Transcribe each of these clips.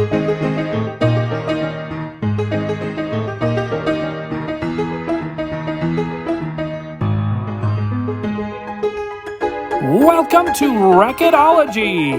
Welcome to Record-ology!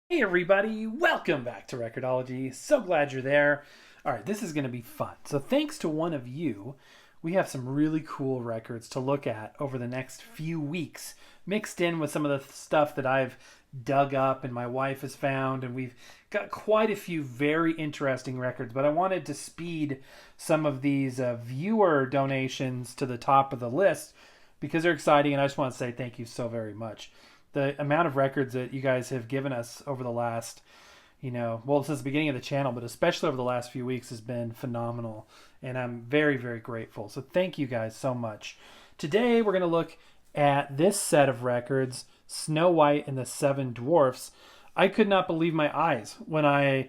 Hey everybody, welcome back to Record-ology. So glad you're there. Alright, this is going to be fun. So thanks to one of you, we have some really cool records to look at over the next few weeks, mixed in with some of the stuff that I've dug up and my wife has found, and we've got quite a few very interesting records, but I wanted to speed some of these viewer donations to the top of the list because they're exciting, and I just want to say thank you so very much. The amount of records that you guys have given us over the last, well, since the beginning of the channel, but especially over the last few weeks has been phenomenal, and I'm very, very grateful. So thank you guys so much. Today we're going to look at this set of records, Snow White and the Seven Dwarfs. I could not believe my eyes when I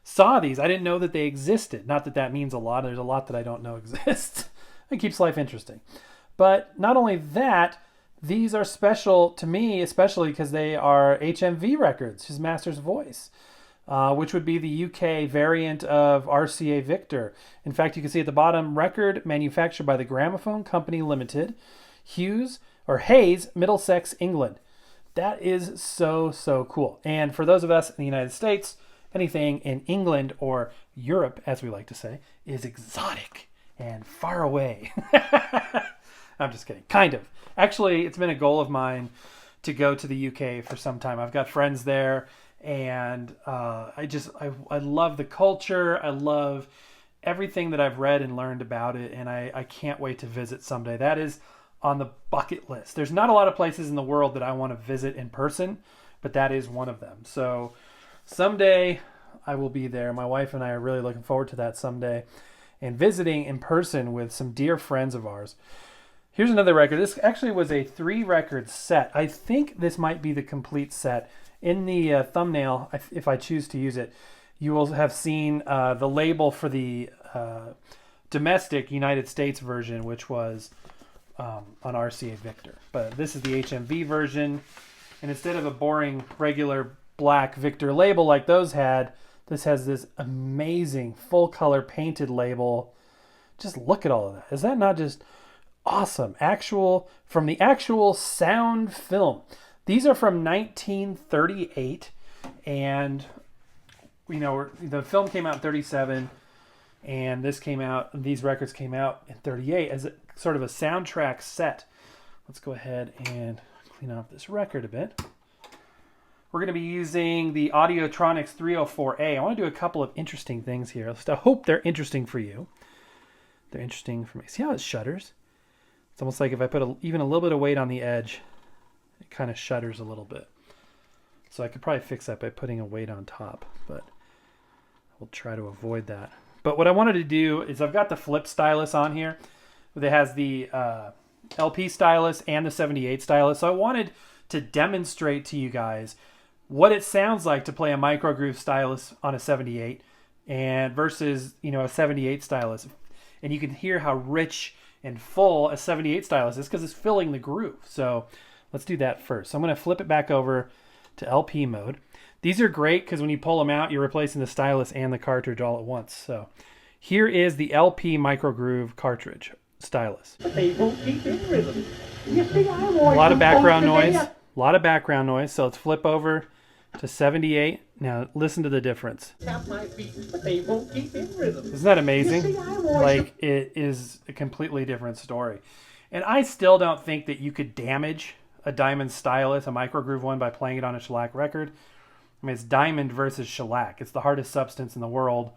saw these. I didn't know that they existed. Not that that means a lot. There's a lot that I don't know exists. It keeps life interesting. But not only that, these are special to me, especially because they are HMV records, His Master's Voice, which would be the UK variant of RCA Victor. In fact, you can see at the bottom, record manufactured by the Gramophone Company Limited, Hayes, Middlesex, England. That is so, so cool. And for those of us in the United States, anything in England or Europe, as we like to say, is exotic and far away. I'm just kidding. Kind of. Actually, it's been a goal of mine to go to the UK for some time. I've got friends there, and I love the culture. I love everything that I've read and learned about it, and I can't wait to visit someday. That is on the bucket list. There's not a lot of places in the world that I want to visit in person, but that is one of them. So someday I will be there. My wife and I are really looking forward to that someday, and visiting in person with some dear friends of ours. Here's another record. This actually was a 3-record set. I think this might be the complete set. In the thumbnail, if I choose to use it, you will have seen the label for the domestic United States version, which was on RCA Victor. But this is the HMV version. And instead of a boring, regular black Victor label like those had, this has this amazing full-color painted label. Just look at all of that. Is that not just awesome? From the actual sound film. These are from 1938, and the film came out in 37, and these records came out in 38 as sort of a soundtrack set. Let's go ahead and clean up this record a bit. We're going to be using the Audiotronics 304A. I want to do a couple of interesting things here. I hope they're interesting for you. They're interesting for me. See how it shudders? It's almost like if I put even a little bit of weight on the edge, it kind of shudders a little bit. So I could probably fix that by putting a weight on top, but we'll try to avoid that. But what I wanted to do is I've got the flip stylus on here that has the LP stylus and the 78 stylus. So I wanted to demonstrate to you guys what it sounds like to play a microgroove stylus on a 78 and versus, a 78 stylus. And you can hear how rich and full a 78 stylus is because it's filling the groove. So let's do that first. So I'm going to flip it back over to LP mode. These are great because when you pull them out, you're replacing the stylus and the cartridge all at once. So here is the LP microgroove cartridge stylus. A lot of background noise. So let's flip over to 78. Now listen to the difference. Isn't that amazing? Like, it is a completely different story. And I still don't think that you could damage a diamond stylus, a microgroove one, by playing it on a shellac record. I mean, it's diamond versus shellac. It's the hardest substance in the world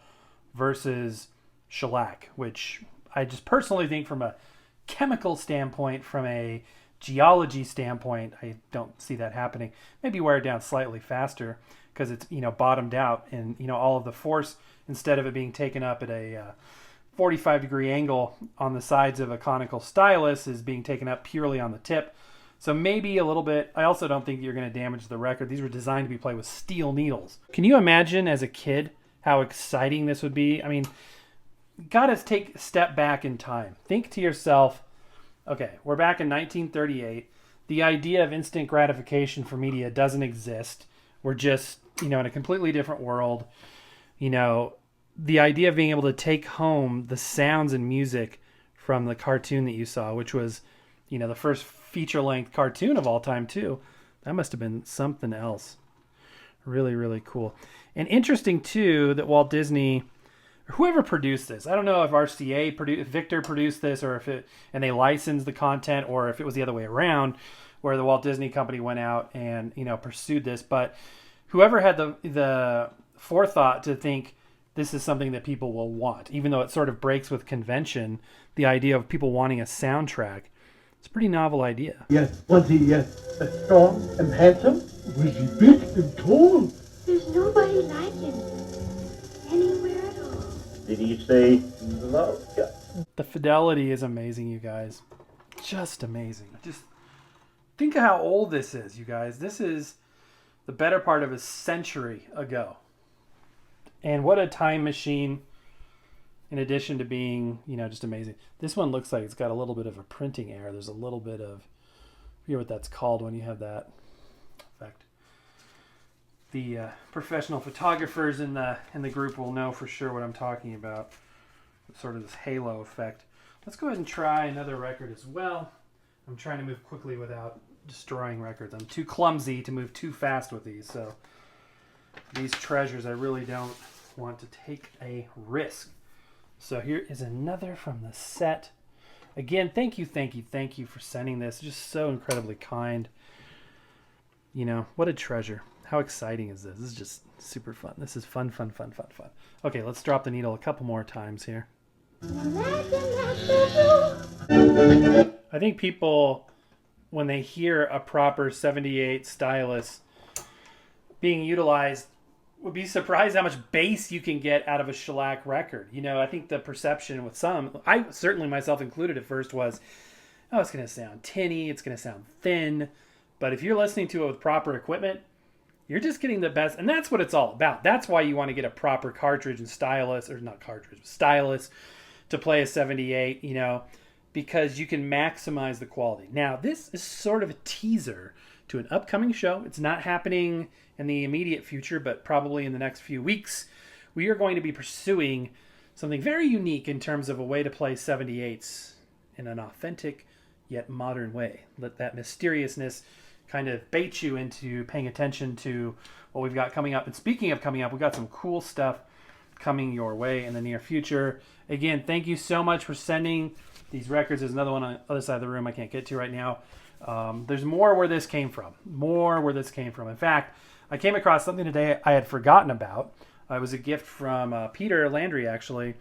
versus shellac, which I just personally think from a chemical standpoint, from a geology standpoint, I don't see that happening. Maybe wear it down slightly faster because it's, bottomed out, and, all of the force, instead of it being taken up at a 45-degree angle on the sides of a conical stylus, is being taken up purely on the tip. So maybe a little bit. I also don't think you're going to damage the record. These were designed to be played with steel needles. Can you imagine as a kid how exciting this would be? I mean, gotta take a step back in time. Think to yourself, okay, we're back in 1938. The idea of instant gratification for media doesn't exist. We're just in a completely different world. The idea of being able to take home the sounds and music from the cartoon that you saw, which was, the first feature-length cartoon of all time too. That must have been something else. Really, really cool. And interesting too that Walt Disney, whoever produced this, I don't know if if Victor produced this, or and they licensed the content, or if it was the other way around, where the Walt Disney Company went out and pursued this. But whoever had the forethought to think this is something that people will want, even though it sort of breaks with convention, the idea of people wanting a soundtrack. It's a pretty novel idea. Yes, was he strong and handsome? Was he big and tall? There's nobody like him anywhere at all. Did he say love? The fidelity is amazing, you guys. Just amazing. Just think of how old this is, you guys. This is the better part of a century ago. And what a time machine, in addition to being, just amazing. This one looks like it's got a little bit of a printing error. There's a little bit of, I forget what that's called when you have that effect. The professional photographers in the group will know for sure what I'm talking about. Sort of this halo effect. Let's go ahead and try another record as well. I'm trying to move quickly without destroying records. I'm too clumsy to move too fast with these, so these treasures, I really don't want to take a risk. So here is another from the set. Again, thank you for sending this. Just so incredibly kind. What a treasure. How exciting is this? This is just super fun. This is fun. Okay, let's drop the needle a couple more times here. I think people, when they hear a proper 78 stylus being utilized, would be surprised how much bass you can get out of a shellac record. I think the perception with some, I certainly myself included at first, was, it's going to sound tinny, it's going to sound thin. But if you're listening to it with proper equipment, you're just getting the best. And that's what it's all about. That's why you want to get a proper cartridge and stylus, or not cartridge, stylus to play a 78, because you can maximize the quality. Now, this is sort of a teaser to an upcoming show. It's not happening in the immediate future, but probably in the next few weeks. We are going to be pursuing something very unique in terms of a way to play 78s in an authentic yet modern way. Let that mysteriousness kind of bait you into paying attention to what we've got coming up. And speaking of coming up, we've got some cool stuff coming your way in the near future. Again, thank you so much for sending these records. There's another one on the other side of the room I can't get to right now. There's more where this came from. In fact, I came across something today I had forgotten about. It was a gift from Peter Landry, actually.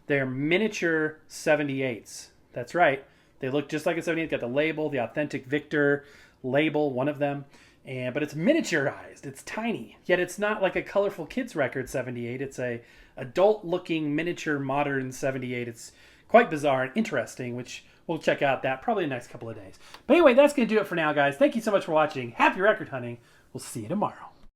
They're miniature 78s. That's right. They look just like a 78. Got the label, the authentic Victor label, one of them. But it's miniaturized. It's tiny. Yet it's not like a colorful kids record 78. It's a adult-looking miniature modern 78. It's quite bizarre and interesting, which we'll check out that probably in the next couple of days. But anyway, that's going to do it for now, guys. Thank you so much for watching. Happy record hunting. We'll see you tomorrow.